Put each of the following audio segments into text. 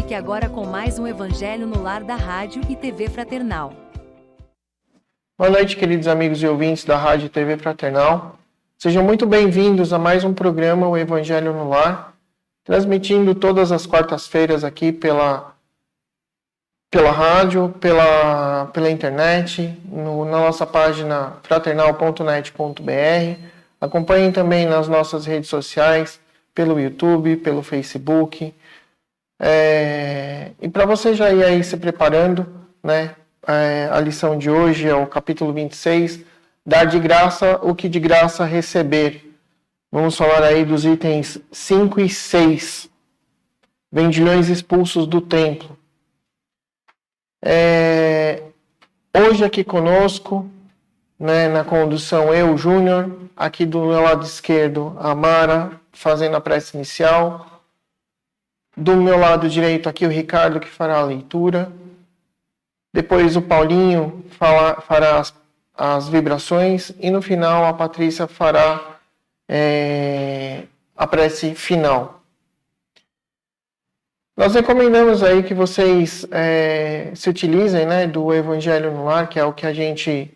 Fique agora com mais um Evangelho no Lar da Rádio e TV Fraternal. Boa noite, queridos amigos e ouvintes da Rádio e TV Fraternal. Sejam muito bem-vindos a mais um programa, o Evangelho no Lar, transmitindo todas as quartas-feiras aqui pela rádio, pela internet, na nossa página fraternal.net.br. Acompanhem também nas nossas redes sociais, pelo YouTube, pelo Facebook. E para você já ir aí se preparando, né? A lição de hoje é o capítulo 26, dar de graça o que de graça receber. Vamos falar aí dos itens 5 e 6, vendilhões expulsos do templo. Hoje aqui conosco, né, na condução eu, Júnior, aqui do meu lado esquerdo, a Mara, fazendo a prece inicial. Do meu lado direito aqui o Ricardo, que fará a leitura. Depois o Paulinho fará as vibrações. E no final a Patrícia fará a prece final. Nós recomendamos aí que vocês se utilizem, né, do Evangelho no Lar, que é o que a gente...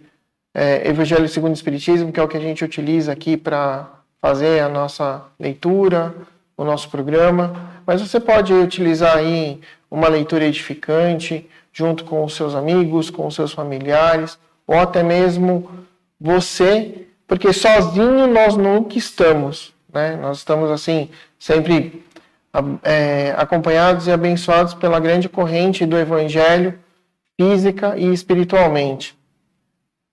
Evangelho segundo o Espiritismo, que é o que a gente utiliza aqui para fazer a nossa leitura, o nosso programa. Mas você pode utilizar aí uma leitura edificante, junto com os seus amigos, com os seus familiares, ou até mesmo você, porque sozinho nós nunca estamos, né? Nós estamos, assim, sempre acompanhados e abençoados pela grande corrente do Evangelho, física e espiritualmente.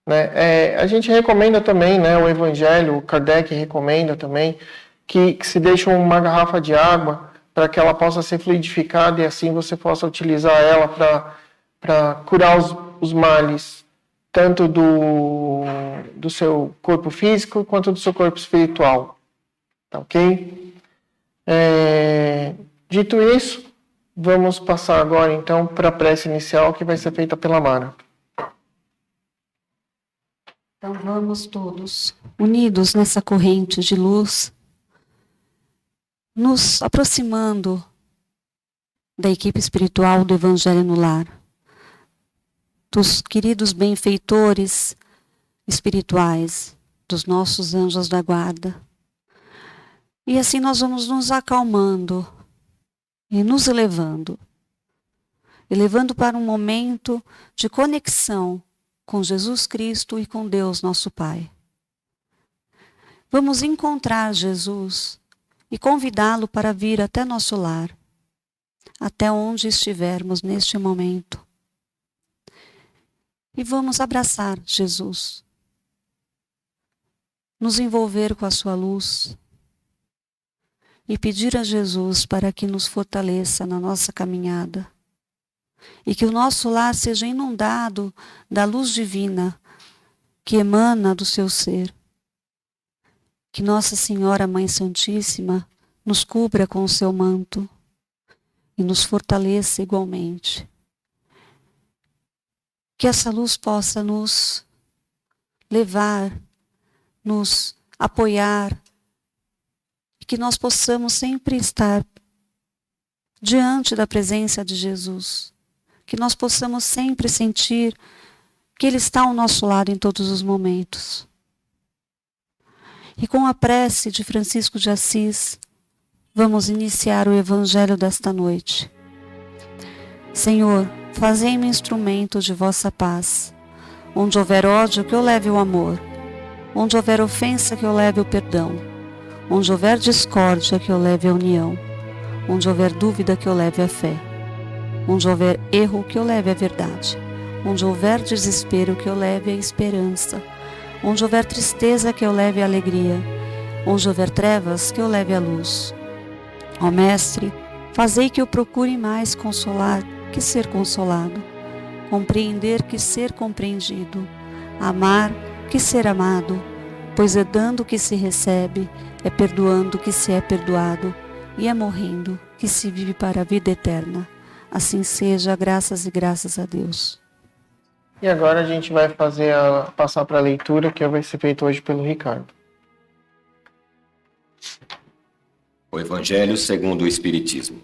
Né? A gente recomenda também, né, o Evangelho, o Kardec recomenda também, que se deixe uma garrafa de água para que ela possa ser fluidificada e assim você possa utilizar ela para curar os males, tanto do seu corpo físico quanto do seu corpo espiritual. Tá ok? Dito isso, vamos passar agora então para a prece inicial que vai ser feita pela Mara. Então vamos todos, unidos nessa corrente de luz, nos aproximando da equipe espiritual do Evangelho no Lar, dos queridos benfeitores espirituais, dos nossos anjos da guarda. E assim nós vamos nos acalmando e nos elevando para um momento de conexão com Jesus Cristo e com Deus, nosso Pai. Vamos encontrar Jesus e convidá-lo para vir até nosso lar, até onde estivermos neste momento. E vamos abraçar Jesus, nos envolver com a sua luz e pedir a Jesus para que nos fortaleça na nossa caminhada. E que o nosso lar seja inundado da luz divina que emana do seu ser. Que Nossa Senhora Mãe Santíssima nos cubra com o seu manto e nos fortaleça igualmente. Que essa luz possa nos levar, nos apoiar, e que nós possamos sempre estar diante da presença de Jesus. Que nós possamos sempre sentir que Ele está ao nosso lado em todos os momentos. E com a prece de Francisco de Assis, vamos iniciar o Evangelho desta noite. Senhor, fazei-me instrumento de vossa paz. Onde houver ódio, que eu leve o amor. Onde houver ofensa, que eu leve o perdão. Onde houver discórdia, que eu leve a união. Onde houver dúvida, que eu leve a fé. Onde houver erro, que eu leve a verdade. Onde houver desespero, que eu leve a esperança. Onde houver tristeza, que eu leve a alegria. Onde houver trevas, que eu leve a luz. Ó Mestre, fazei que eu procure mais consolar que ser consolado. Compreender que ser compreendido. Amar que ser amado. Pois é dando que se recebe, é perdoando que se é perdoado, e é morrendo que se vive para a vida eterna. Assim seja, graças e graças a Deus. E agora a gente vai passar para a leitura que vai ser feita hoje pelo Ricardo. O Evangelho segundo o Espiritismo.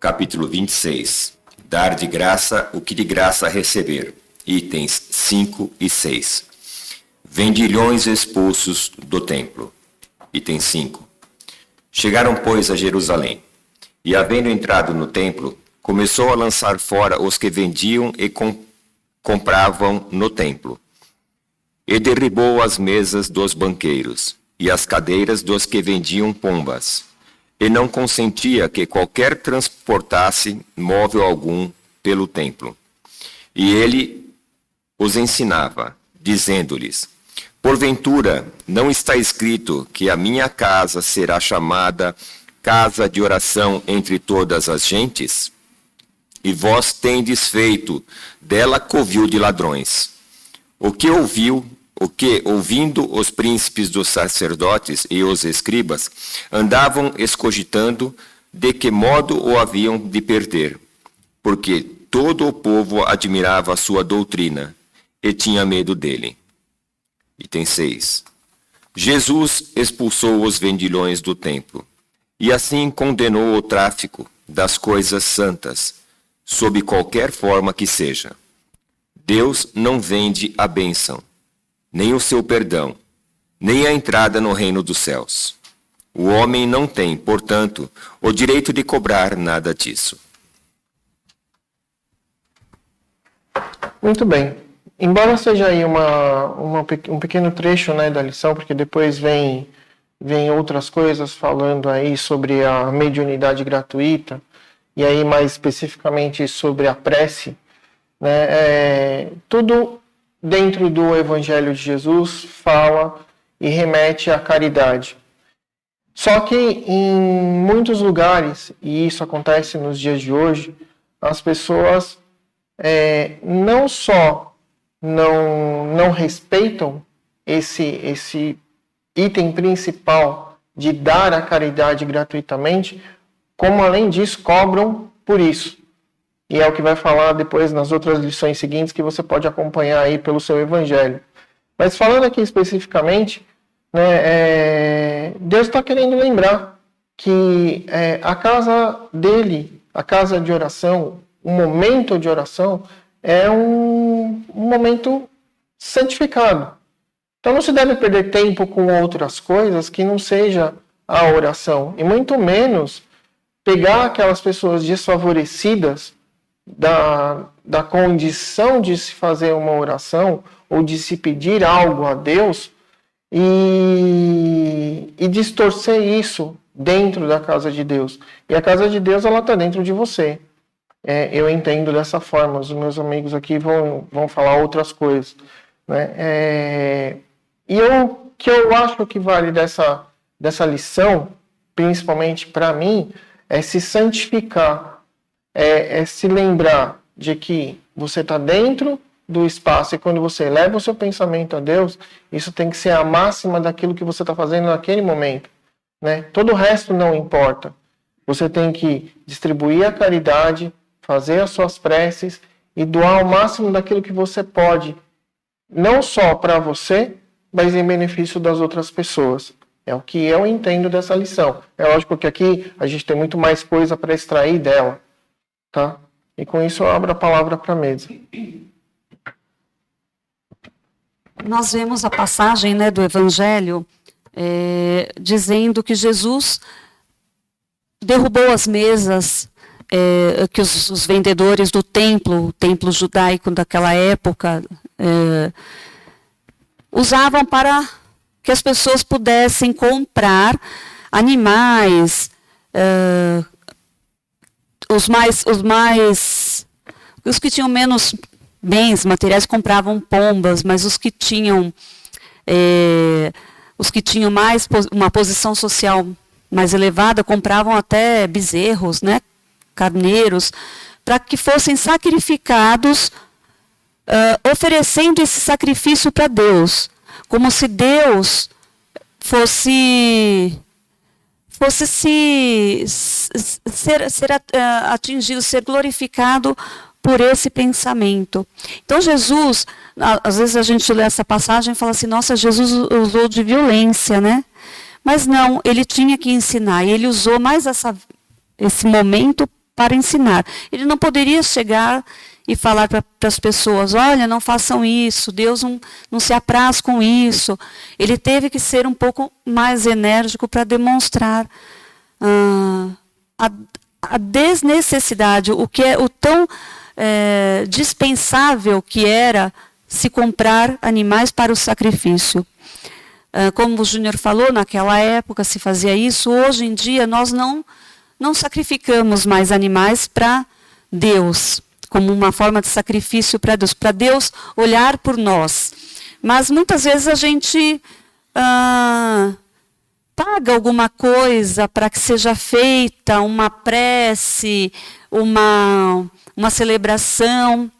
capítulo 26. Dar de graça o que de graça receber. Itens 5 e 6. Vendilhões expulsos do templo. Item 5. Chegaram, pois, a Jerusalém, e, havendo entrado no templo, começou a lançar fora os que vendiam e compravam no templo. E derribou as mesas dos banqueiros e as cadeiras dos que vendiam pombas, e não consentia que qualquer transportasse móvel algum pelo templo. E ele os ensinava, dizendo-lhes: porventura, não está escrito que a minha casa será chamada casa de oração entre todas as gentes? E vós tendes feito dela covil de ladrões. O que, ouvindo os príncipes dos sacerdotes e os escribas, andavam escogitando de que modo o haviam de perder, porque todo o povo admirava a sua doutrina e tinha medo dele. Item 6. Jesus expulsou os vendilhões do templo, e assim condenou o tráfico das coisas santas, sob qualquer forma que seja. Deus não vende a bênção, nem o seu perdão, nem a entrada no reino dos céus. O homem não tem, portanto, o direito de cobrar nada disso. Muito bem. Embora seja aí um pequeno trecho, né, da lição, porque depois vem outras coisas falando aí sobre a mediunidade gratuita, e aí mais especificamente sobre a prece, né, tudo dentro do Evangelho de Jesus fala e remete à caridade. Só que em muitos lugares, e isso acontece nos dias de hoje, as pessoas não só não respeitam esse item principal de dar a caridade gratuitamente, como além disso cobram por isso. E é o que vai falar depois nas outras lições seguintes que você pode acompanhar aí pelo seu evangelho. Mas falando aqui especificamente, né, Deus está querendo lembrar que a casa dele, a casa de oração, o momento de oração é um momento santificado. Então não se deve perder tempo com outras coisas que não seja a oração. E muito menos pegar aquelas pessoas desfavorecidas da condição de se fazer uma oração ou de se pedir algo a Deus e distorcer isso dentro da casa de Deus. E a casa de Deus, ela está dentro de você. Eu entendo dessa forma. Os meus amigos aqui vão falar outras coisas, né? E o que eu acho que vale dessa lição, principalmente para mim, é se santificar, é se lembrar de que você está dentro do espaço, e quando você eleva o seu pensamento a Deus, isso tem que ser a máxima daquilo que você está fazendo naquele momento, né? Todo o resto não importa. Você tem que distribuir a caridade, fazer as suas preces e doar o máximo daquilo que você pode, não só para você, mas em benefício das outras pessoas. É o que eu entendo dessa lição. É lógico que aqui a gente tem muito mais coisa para extrair dela, tá? E com isso eu abro a palavra para a mesa. Nós vemos a passagem, né, do Evangelho dizendo que Jesus derrubou as mesas que os vendedores do templo, o templo judaico daquela época, usavam para que as pessoas pudessem comprar animais, os que tinham menos bens materiais compravam pombas, mas os que tinham mais uma posição social mais elevada compravam até bezerros, né, carneiros, para que fossem sacrificados, oferecendo esse sacrifício para Deus, como se Deus fosse ser atingido, ser glorificado por esse pensamento. Então Jesus, às vezes a gente lê essa passagem e fala assim, nossa, Jesus usou de violência, né? Mas não, ele tinha que ensinar, e ele usou mais esse momento para ensinar. Ele não poderia chegar e falar para as pessoas, olha, não façam isso, Deus não se apraz com isso. Ele teve que ser um pouco mais enérgico para demonstrar a desnecessidade, o que é o tão dispensável que era se comprar animais para o sacrifício. Como o Júnior falou, naquela época se fazia isso. Hoje em dia nós não sacrificamos mais animais para Deus, como uma forma de sacrifício para Deus olhar por nós. Mas muitas vezes a gente paga alguma coisa para que seja feita uma prece, uma celebração,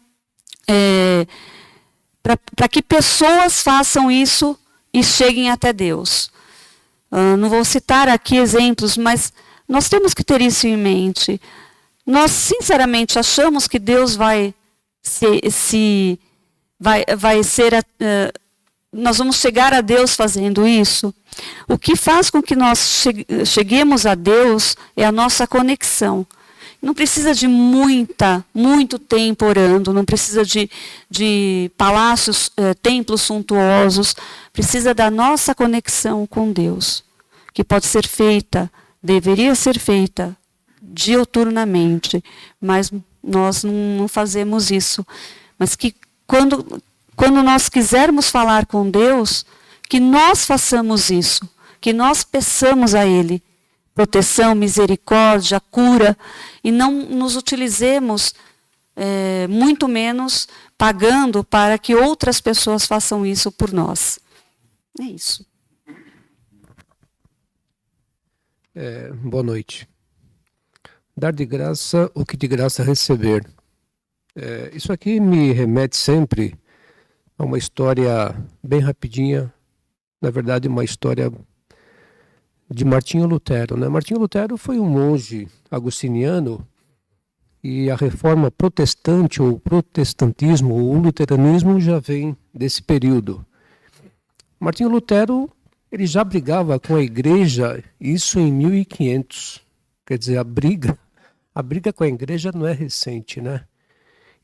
para que pessoas façam isso e cheguem até Deus. Não vou citar aqui exemplos, mas nós temos que ter isso em mente. Nós, sinceramente, achamos que Deus nós vamos chegar a Deus fazendo isso? O que faz com que nós cheguemos a Deus é a nossa conexão. Não precisa de muito tempo orando, não precisa de palácios, templos suntuosos. Precisa da nossa conexão com Deus, que pode ser feita, deveria ser feita diuturnamente, mas nós não fazemos isso. Mas que quando nós quisermos falar com Deus, que nós façamos isso, que nós peçamos a Ele proteção, misericórdia, cura, e não nos utilizemos, muito menos, pagando para que outras pessoas façam isso por nós. É isso. Boa noite. Dar de graça o que de graça receber. Isso aqui me remete sempre a uma história bem rapidinha, na verdade uma história de Martinho Lutero, né? Martinho Lutero foi um monge agostiniano e a reforma protestante, ou protestantismo, ou luteranismo já vem desse período. Martinho Lutero, ele já brigava com a igreja, isso em 1500. Quer dizer, a briga com a igreja não é recente, né?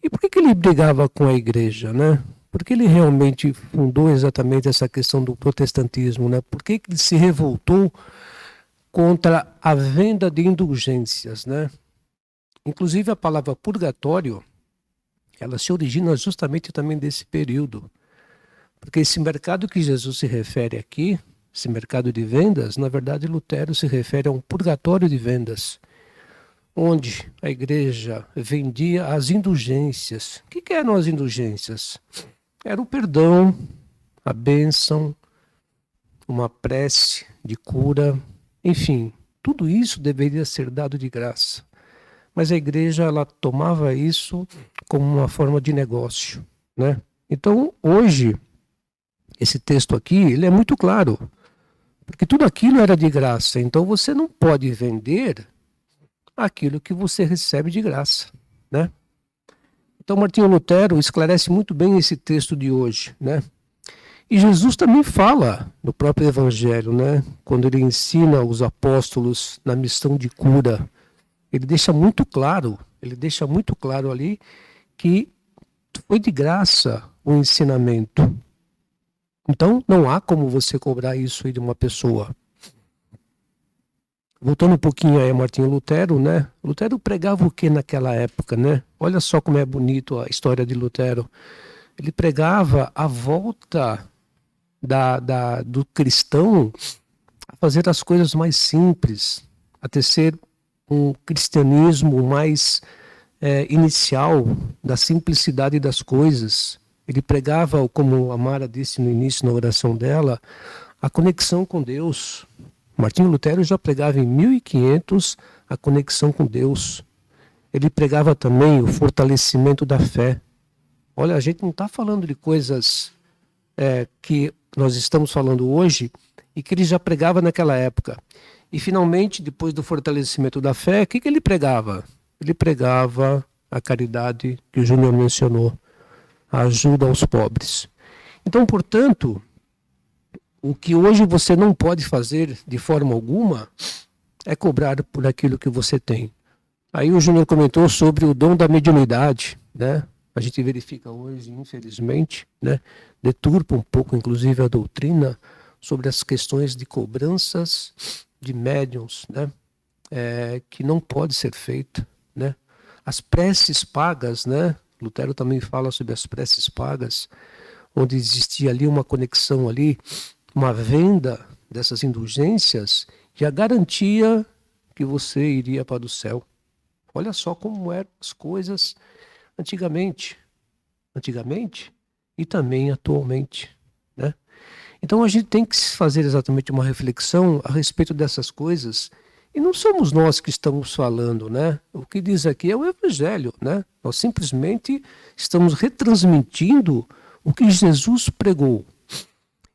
E por que ele brigava com a igreja, né? Porque ele realmente fundou exatamente essa questão do protestantismo, né? Por que ele se revoltou contra a venda de indulgências, né? Inclusive a palavra purgatório, ela se origina justamente também desse período. Porque esse mercado que Jesus se refere aqui, esse mercado de vendas, na verdade Lutero se refere a um purgatório de vendas, onde a igreja vendia as indulgências. O que eram as indulgências? Era o perdão, a bênção, uma prece de cura, enfim, tudo isso deveria ser dado de graça. Mas a igreja, ela tomava isso como uma forma de negócio, né? Então, hoje, esse texto aqui, ele é muito claro, porque tudo aquilo era de graça. Então, você não pode vender aquilo que você recebe de graça, né? Então, Martinho Lutero esclarece muito bem esse texto de hoje, né? E Jesus também fala no próprio Evangelho, né? Quando ele ensina os apóstolos na missão de cura, ele deixa muito claro ali que foi de graça o ensinamento. Então, não há como você cobrar isso aí de uma pessoa. Voltando um pouquinho aí a Martinho Lutero, né? Lutero pregava o que naquela época, né? Olha só como é bonito a história de Lutero. Ele pregava a volta do cristão a fazer as coisas mais simples, a tecer um cristianismo mais inicial, da simplicidade das coisas. Ele pregava, como a Mara disse no início, na oração dela, a conexão com Deus. Martinho Lutero já pregava em 1500 a conexão com Deus. Ele pregava também o fortalecimento da fé. Olha, a gente não está falando de coisas que nós estamos falando hoje e que ele já pregava naquela época. E finalmente, depois do fortalecimento da fé, o que ele pregava? Ele pregava a caridade que o Júnior mencionou, a ajuda aos pobres. Então, portanto, o que hoje você não pode fazer de forma alguma é cobrar por aquilo que você tem. Aí o Júnior comentou sobre o dom da mediunidade, né? A gente verifica hoje, infelizmente, né? Deturpa um pouco, inclusive, a doutrina sobre as questões de cobranças de médiuns, né? Que não pode ser feita, né? As preces pagas, né? Lutero também fala sobre as preces pagas, onde existia ali uma conexão ali, uma venda dessas indulgências e a garantia que você iria para o céu. Olha só como eram as coisas antigamente e também atualmente, né? Então a gente tem que fazer exatamente uma reflexão a respeito dessas coisas, e não somos nós que estamos falando, né? O que diz aqui é o Evangelho, né? Nós simplesmente estamos retransmitindo o que Jesus pregou.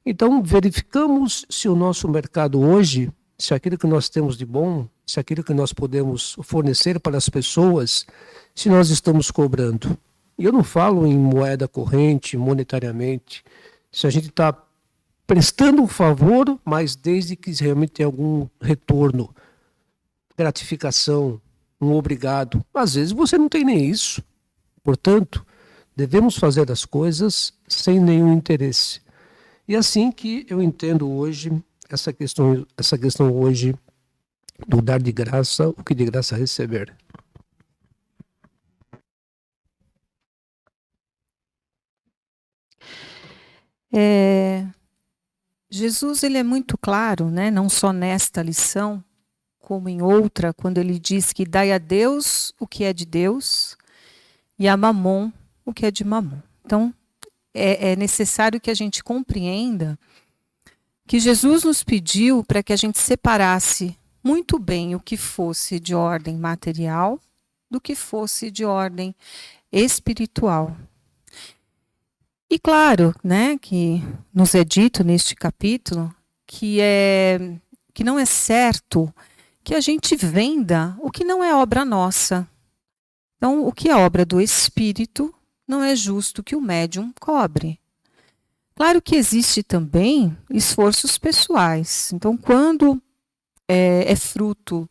Então verificamos se o nosso mercado hoje, se aquilo que nós temos de bom, se aquilo que nós podemos fornecer para as pessoas, se nós estamos cobrando. E eu não falo em moeda corrente, monetariamente, se a gente está prestando um favor, mas desde que realmente tenha algum retorno, gratificação, um obrigado. Às vezes você não tem nem isso. Portanto, devemos fazer as coisas sem nenhum interesse. E assim que eu entendo hoje essa questão hoje do dar de graça, o que de graça receber. Jesus ele é muito claro, né? Não só nesta lição, como em outra, quando ele diz que dai a Deus o que é de Deus e a Mamon o que é de Mamon. Então, é necessário que a gente compreenda que Jesus nos pediu para que a gente separasse muito bem o que fosse de ordem material do que fosse de ordem espiritual. E claro, né, que nos é dito neste capítulo que não é certo que a gente venda o que não é obra nossa. Então, o que é obra do Espírito, não é justo que o médium cobre. Claro que existe também esforços pessoais. Então, quando é fruto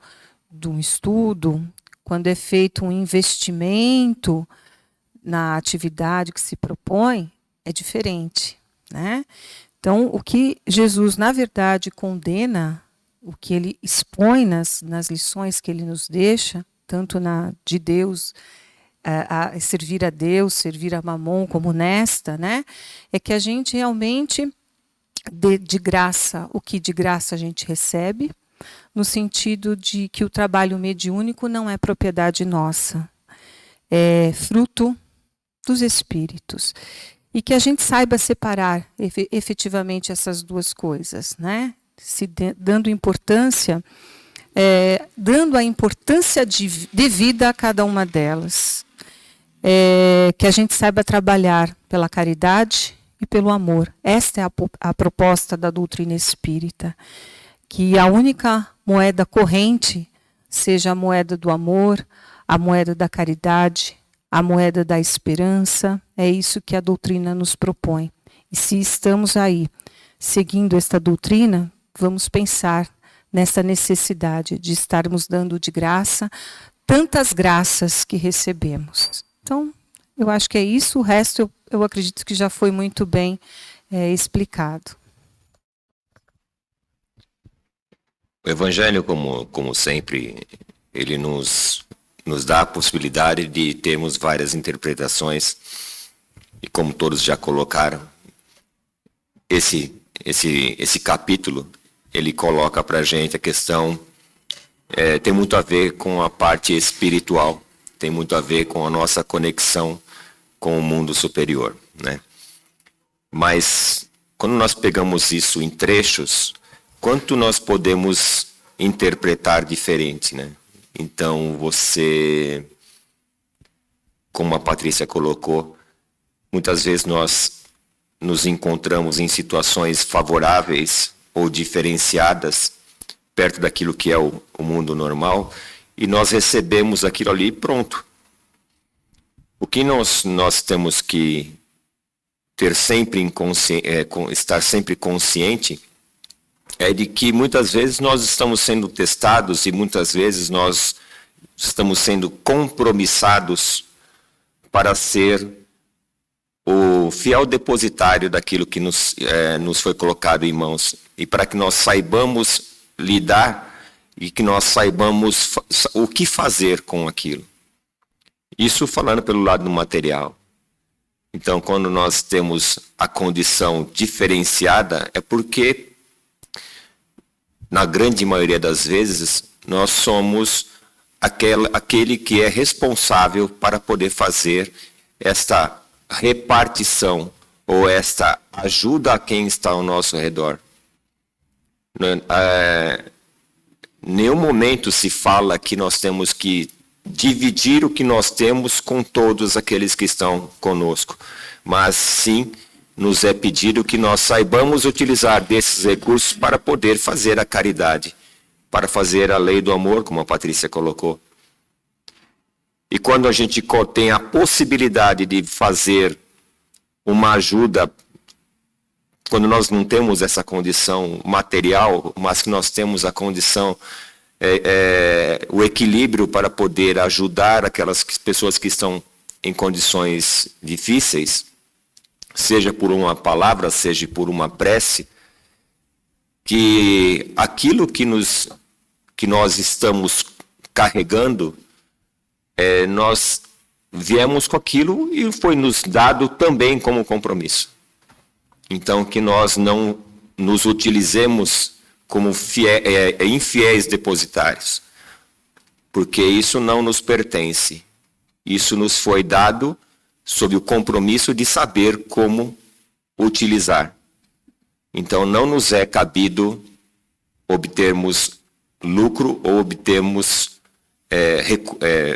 de um estudo, quando é feito um investimento na atividade que se propõe, é diferente, né? Então, o que Jesus, na verdade, condena, o que ele expõe nas lições que ele nos deixa, tanto de Deus, a servir a Deus, servir a Mamon, como nesta, né? É que a gente realmente dê de graça o que de graça a gente recebe, no sentido de que o trabalho mediúnico não é propriedade nossa, é fruto dos espíritos. E que a gente saiba separar efetivamente essas duas coisas, né? Dando a importância devida a cada uma delas. Que a gente saiba trabalhar pela caridade e pelo amor. Esta é a proposta da doutrina espírita. Que a única moeda corrente seja a moeda do amor, a moeda da caridade, a moeda da esperança. É isso que a doutrina nos propõe. E se estamos aí seguindo esta doutrina, vamos pensar nessa necessidade de estarmos dando de graça tantas graças que recebemos. Então, eu acho que é isso. O resto eu acredito que já foi muito bem explicado. O Evangelho, como sempre, ele nos dá a possibilidade de termos várias interpretações, e como todos já colocaram, esse capítulo, ele coloca para a gente a questão, tem muito a ver com a parte espiritual, tem muito a ver com a nossa conexão com o mundo superior, né? Mas, quando nós pegamos isso em trechos, quanto nós podemos interpretar diferente, né? Então, você, como a Patrícia colocou, muitas vezes nós nos encontramos em situações favoráveis ou diferenciadas, perto daquilo que é o mundo normal, e nós recebemos aquilo ali pronto. O que nós temos que ter sempre estar sempre consciente é de que muitas vezes nós estamos sendo testados e muitas vezes nós estamos sendo compromissados para ser o fiel depositário daquilo que nos foi colocado em mãos, e para que nós saibamos lidar e que nós saibamos o que fazer com aquilo. Isso falando pelo lado do material. Então, quando nós temos a condição diferenciada, é porque, na grande maioria das vezes, nós somos aquele que é responsável para poder fazer esta repartição ou esta ajuda a quem está ao nosso redor. Nenhum momento se fala que nós temos que dividir o que nós temos com todos aqueles que estão conosco, mas sim nos é pedido que nós saibamos utilizar desses recursos para poder fazer a caridade, para fazer a lei do amor, como a Patrícia colocou. E quando a gente tem a possibilidade de fazer uma ajuda, quando nós não temos essa condição material, mas que nós temos a condição, o equilíbrio para poder ajudar aquelas pessoas que estão em condições difíceis, seja por uma palavra, seja por uma prece, que aquilo que nós estamos carregando, nós viemos com aquilo e foi nos dado também como compromisso. Então, que nós não nos utilizemos como infiéis depositários, porque isso não nos pertence. Isso nos foi dado sob o compromisso de saber como utilizar. Então, não nos é cabido obtermos lucro ou obtermos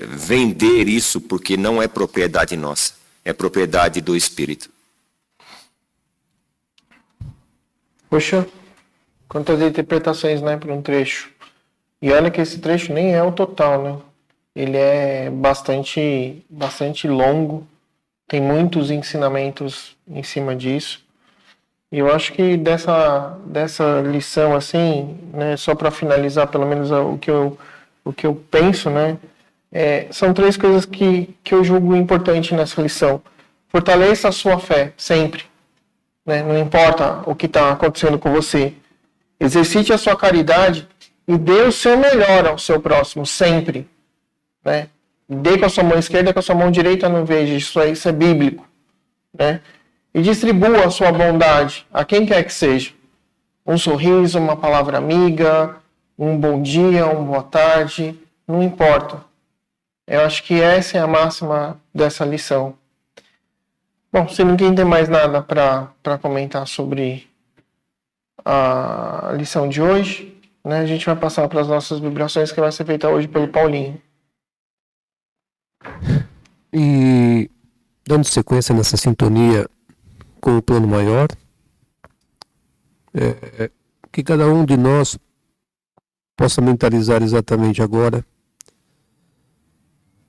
vender isso, porque não é propriedade nossa, é propriedade do Espírito. Poxa, quantas interpretações, né, para um trecho. E olha que esse trecho nem é o total, né? Ele é bastante longo, tem muitos ensinamentos em cima disso. E eu acho que dessa lição, assim, né, só para finalizar, pelo menos o que eu penso, né, são três coisas que eu julgo importante nessa lição. Fortaleça a sua fé, sempre. Né? Não importa o que está acontecendo com você. Exercite a sua caridade e dê o seu melhor ao seu próximo, sempre. Né? Dê com a sua mão esquerda, com a sua mão direita não veja. Isso é bíblico. Né? E distribua a sua bondade a quem quer que seja. Um sorriso, uma palavra amiga, um bom dia, uma boa tarde, não importa. Eu acho que essa é a máxima dessa lição. Bom, se ninguém tem mais nada para comentar sobre a lição de hoje, né, a gente vai passar para as nossas vibrações, que vai ser feita hoje pelo Paulinho. E dando sequência nessa sintonia com o plano maior, que cada um de nós possa mentalizar exatamente agora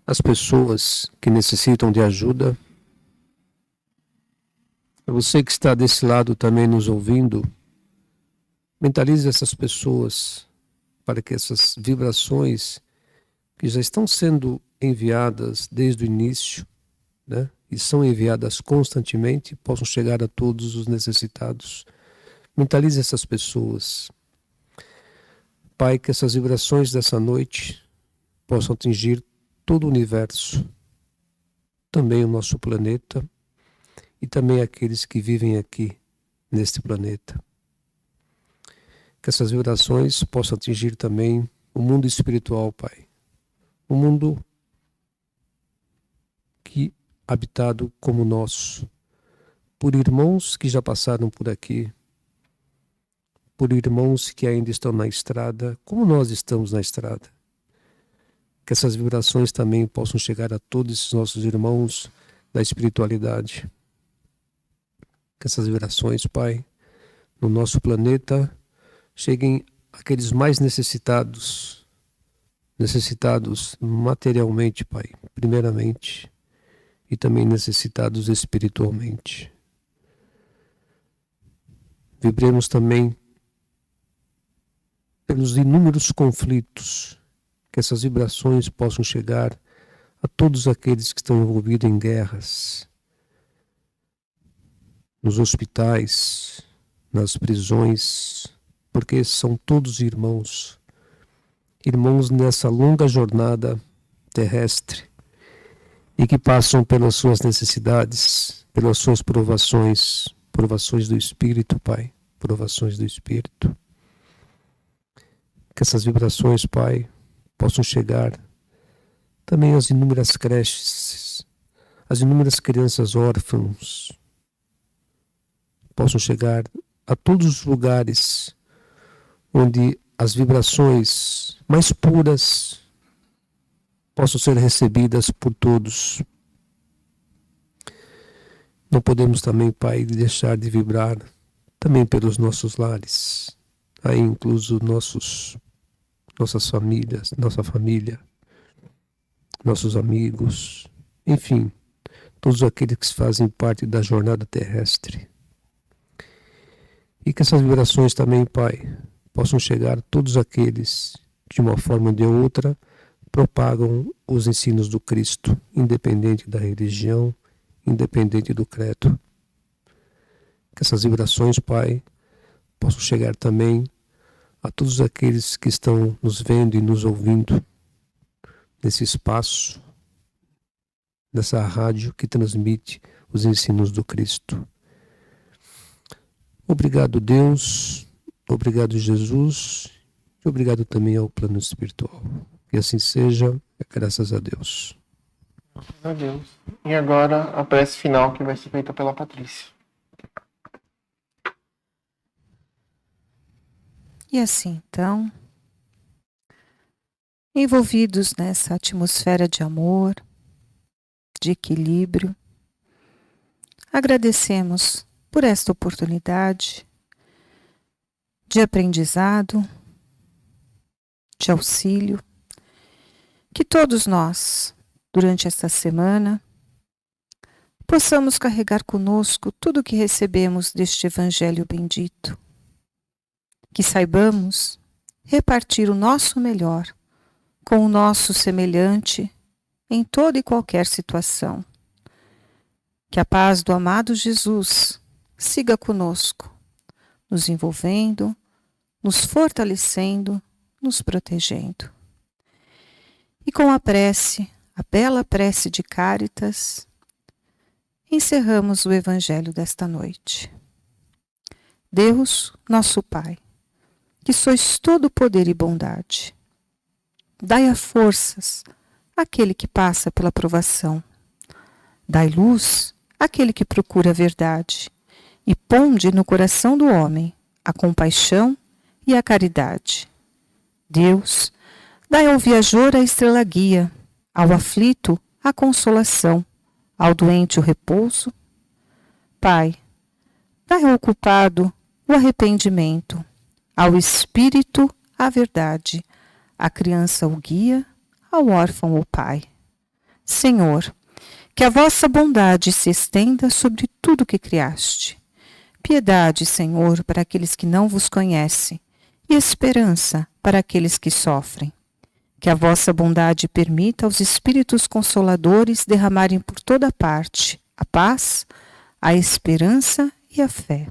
as pessoas que necessitam de ajuda. Você que está desse lado também nos ouvindo, mentalize essas pessoas para que essas vibrações que já estão sendo enviadas desde o início, né, e são enviadas constantemente, possam chegar a todos os necessitados. Mentalize essas pessoas. Pai, que essas vibrações dessa noite possam atingir todo o universo, também o nosso planeta, e também aqueles que vivem aqui neste planeta. Que essas vibrações possam atingir também o mundo espiritual, Pai. Um mundo que habitado como o nosso, por irmãos que já passaram por aqui, por irmãos que ainda estão na estrada, como nós estamos na estrada. Que essas vibrações também possam chegar a todos esses nossos irmãos da espiritualidade. Que essas vibrações, Pai, no nosso planeta, cheguem àqueles mais necessitados materialmente, Pai, primeiramente, e também necessitados espiritualmente. Vibremos também pelos inúmeros conflitos que que essas vibrações possam chegar a todos aqueles que estão envolvidos em guerras, nos hospitais, nas prisões, porque são todos irmãos nessa longa jornada terrestre e que passam pelas suas necessidades, pelas suas provações do Espírito, Pai, provações do Espírito. Que essas vibrações, Pai, possam chegar também às inúmeras creches, às inúmeras crianças órfãos, possam chegar a todos os lugares onde as vibrações mais puras possam ser recebidas por todos. Não podemos também, Pai, deixar de vibrar também pelos nossos lares, aí incluso nossas famílias, nossa família, nossos amigos, enfim, todos aqueles que fazem parte da jornada terrestre. E que essas vibrações também, Pai, possam chegar a todos aqueles que, de uma forma ou de outra, propagam os ensinos do Cristo, independente da religião, independente do credo. Que essas vibrações, Pai, possam chegar também a todos aqueles que estão nos vendo e nos ouvindo nesse espaço, nessa rádio que transmite os ensinos do Cristo. Obrigado, Deus, obrigado, Jesus, e obrigado também ao plano espiritual. Que assim seja, graças a Deus. Graças a Deus. E agora a prece final que vai ser feita pela Patrícia. E assim, então, envolvidos nessa atmosfera de amor, de equilíbrio, agradecemos por esta oportunidade de aprendizado, de auxílio, que todos nós, durante esta semana, possamos carregar conosco tudo o que recebemos deste Evangelho bendito. Que saibamos repartir o nosso melhor com o nosso semelhante em toda e qualquer situação. Que a paz do amado Jesus siga conosco, nos envolvendo, nos fortalecendo, nos protegendo. E com a prece, a bela prece de Cáritas, encerramos o Evangelho desta noite. Deus, nosso Pai, que sois todo poder e bondade, dai a forças àquele que passa pela provação, dai luz àquele que procura a verdade, e ponde no coração do homem a compaixão e a caridade. Deus, dai ao viajor a estrela guia, ao aflito a consolação, ao doente o repouso. Pai, dai ao culpado o arrependimento, ao espírito a verdade, à criança o guia, ao órfão o pai. Senhor, que a vossa bondade se estenda sobre tudo que criaste. Piedade, Senhor, para aqueles que não vos conhecem, e esperança para aqueles que sofrem. Que a vossa bondade permita aos Espíritos Consoladores derramarem por toda parte a paz, a esperança e a fé.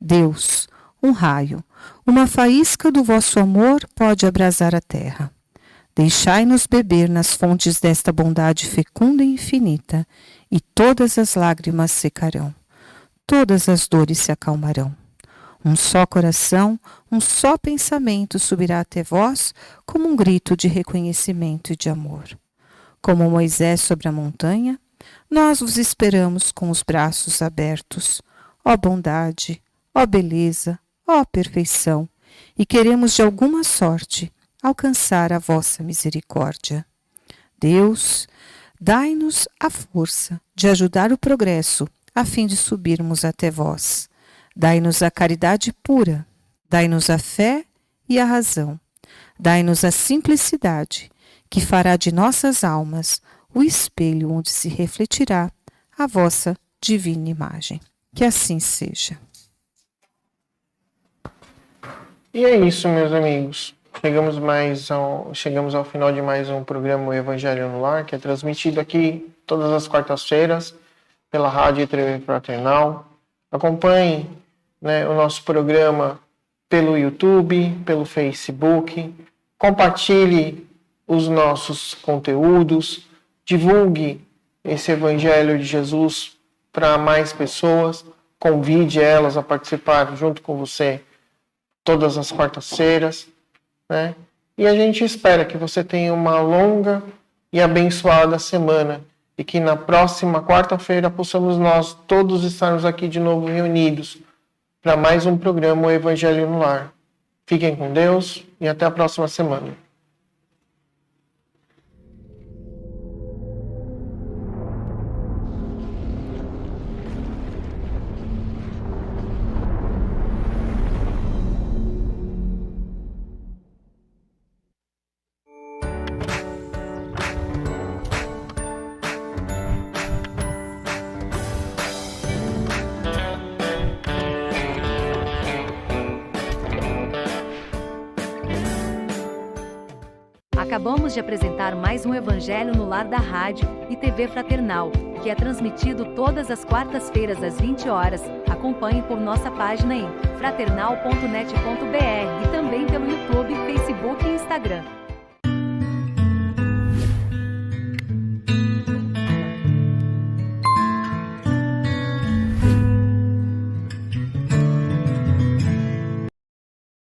Deus, um raio, uma faísca do vosso amor pode abrasar a terra. Deixai-nos beber nas fontes desta bondade fecunda e infinita, e todas as lágrimas secarão, todas as dores se acalmarão. Um só coração, um só pensamento subirá até vós como um grito de reconhecimento e de amor. Como Moisés sobre a montanha, nós vos esperamos com os braços abertos. Ó bondade, ó beleza, ó perfeição, e queremos de alguma sorte alcançar a vossa misericórdia. Deus, dai-nos a força de ajudar o progresso, a fim de subirmos até vós. Dai-nos a caridade pura, dai-nos a fé e a razão. Dai-nos a simplicidade, que fará de nossas almas o espelho onde se refletirá a vossa divina imagem. Que assim seja. E é isso, meus amigos. chegamos ao final de mais um programa O Evangelho no Lar, que é transmitido aqui todas as quartas-feiras pela Rádio e TV Fraternal. Acompanhe, né, o nosso programa pelo YouTube, pelo Facebook. Compartilhe os nossos conteúdos. Divulgue esse Evangelho de Jesus para mais pessoas. Convide elas a participar junto com você todas as quartas-feiras, né? E a gente espera que você tenha uma longa e abençoada semana e que na próxima quarta-feira possamos nós todos estarmos aqui de novo reunidos para mais um programa O Evangelho no Lar. Fiquem com Deus e até a próxima semana. Acabamos de apresentar mais um Evangelho no Lar da Rádio e TV Fraternal, que é transmitido todas as quartas-feiras às 20 horas. Acompanhe por nossa página em fraternal.net.br e também pelo YouTube, Facebook e Instagram.